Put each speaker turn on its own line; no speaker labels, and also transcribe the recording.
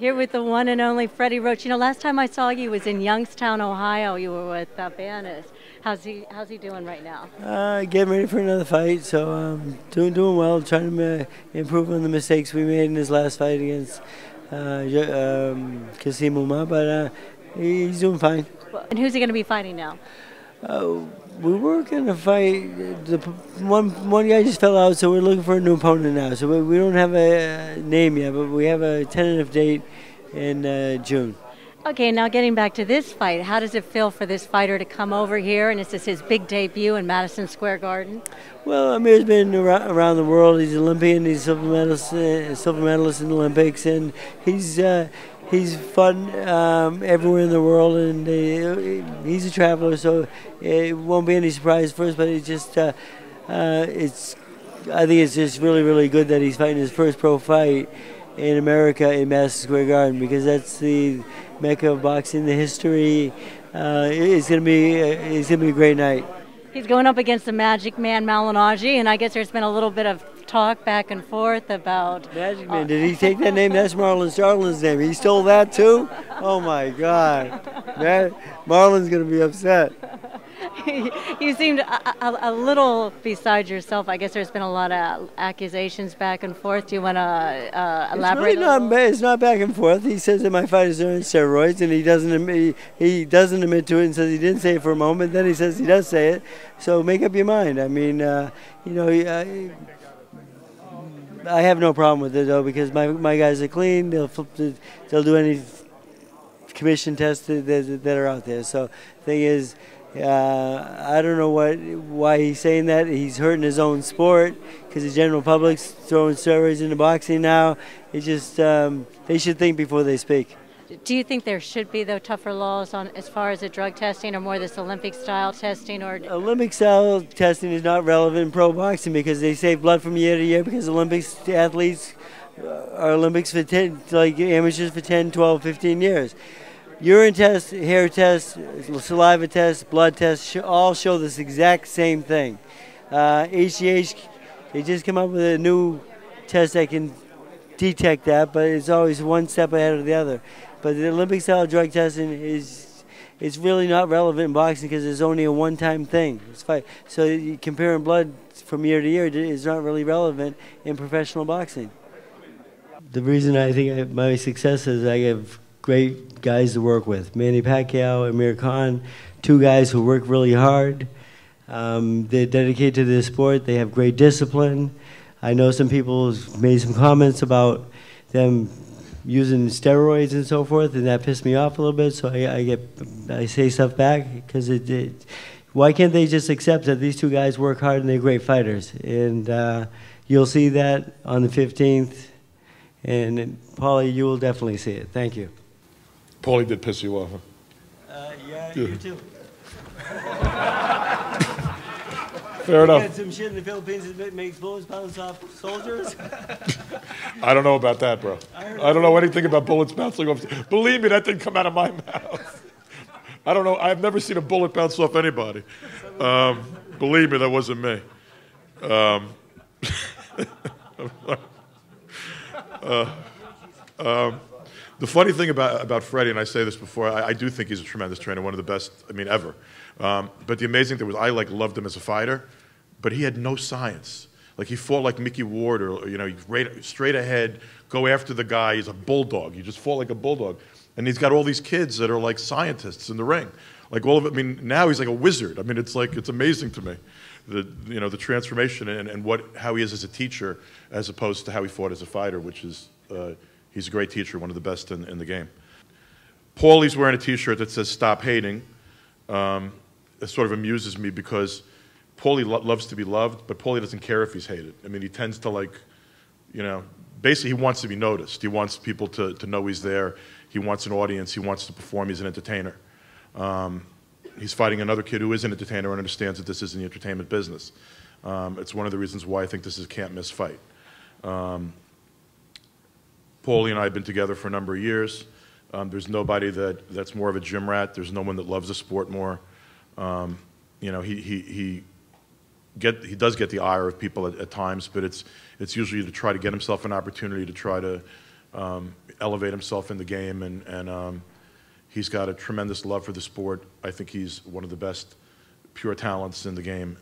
Here with the one and only Freddie Roach. You know, last time I saw you was in Youngstown, Ohio. You were with Bannis. How's he doing right now?
Getting ready for another fight, so doing well. Trying to improve on the mistakes we made in his last fight against Kasim Umar, but he's doing fine.
And who's he going to be fighting now?
We were going to fight. One guy just fell out, so we're looking for a new opponent now. So we don't have a name yet, but we have a tentative date in June.
Okay, now getting back to this fight, how does it feel for this fighter to come over here, and this is his big debut in Madison Square Garden?
Well, Amir's been around the world. He's an Olympian. He's silver medalist in the Olympics, and he's fun everywhere in the world, and he's a traveler, so it won't be any surprise for us. But it's just, I think it's just really, really good that he's fighting his first pro fight in America in Madison Square Garden, because that's the mecca of boxing, the history. It's gonna be a great night.
He's going up against the Magic Man Malignaggi, and I guess there's been a little bit of talk back and forth about
Magic Man. Did he take that name? That's Marlon Starlin's name. He stole that too? Oh my God, Marlon's gonna be upset.
You seemed a little beside yourself. I guess there's been a lot of accusations back and forth. Do you want to elaborate?
It's not back and forth. He says that my fighters are on steroids, and he doesn't admit to it, and says he didn't say it for a moment. Then he says he does say it. So make up your mind. I mean, you know, I have no problem with it though, because my guys are clean. They'll do any commission tests that are out there. So the thing is, I don't know why he's saying that. He's hurting his own sport because the general public's throwing steroids into boxing now. It's just they should think before they speak.
Do you think there should be, though, tougher laws on as far as the drug testing, or more this Olympic-style testing? Or
Olympic-style testing is not relevant in pro boxing because they save blood from year to year, because Olympics athletes are Olympics for like amateurs for 10, 12, 15 years. Urine tests, hair tests, saliva tests, blood tests all show this exact same thing. HGH, they just come up with a new test that can detect that, but it's always one step ahead of the other. But the Olympic-style drug testing it's really not relevant in boxing because it's only a one-time thing. So comparing blood from year to year is not really relevant in professional boxing. The reason I think my success is I have great guys to work with. Manny Pacquiao, Amir Khan, two guys who work really hard. They're dedicated to this sport. They have great discipline. I know some people made some comments about them using steroids and so forth, and that pissed me off a little bit, so I say stuff back, because why can't they just accept that these two guys work hard and they're great fighters? And you'll see that on the 15th, and Paulie, you will definitely see it. Thank you.
Paulie did piss you off, huh?
Yeah, you too.
Fair enough.
You got some shit in the Philippines that makes bullets bounce off soldiers?
I don't know about that, bro. I don't know anything about bullets bouncing off. Believe me, that didn't come out of my mouth. I don't know. I've never seen a bullet bounce off anybody. Believe me, that wasn't me. The funny thing about Freddie, and I say this before, I do think he's a tremendous trainer, one of the best, I mean, ever. But the amazing thing was I loved him as a fighter, but he had no science. Like, he fought like Mickey Ward, or, you know, straight ahead, go after the guy. He's a bulldog. You just fought like a bulldog. And he's got all these kids that are like scientists in the ring. Like, all of it, I mean, now he's like a wizard. I mean, it's amazing to me, the transformation and how he is as a teacher as opposed to how he fought as a fighter, which is, he's a great teacher, one of the best in the game. Paulie's wearing a T-shirt that says "Stop Hating." It sort of amuses me because Paulie loves to be loved, but Paulie doesn't care if he's hated. I mean, he tends to, like, you know, basically he wants to be noticed. He wants people to know he's there. He wants an audience. He wants to perform. He's an entertainer. He's fighting another kid who is an entertainer and understands that this is the entertainment business. It's one of the reasons why I think this is a can't-miss fight. Paulie and I have been together for a number of years. There's nobody that's more of a gym rat. There's no one that loves the sport more. You know, he does get the ire of people at times, but it's usually to try to get himself an opportunity to try to elevate himself in the game, and he's got a tremendous love for the sport. I think he's one of the best pure talents in the game.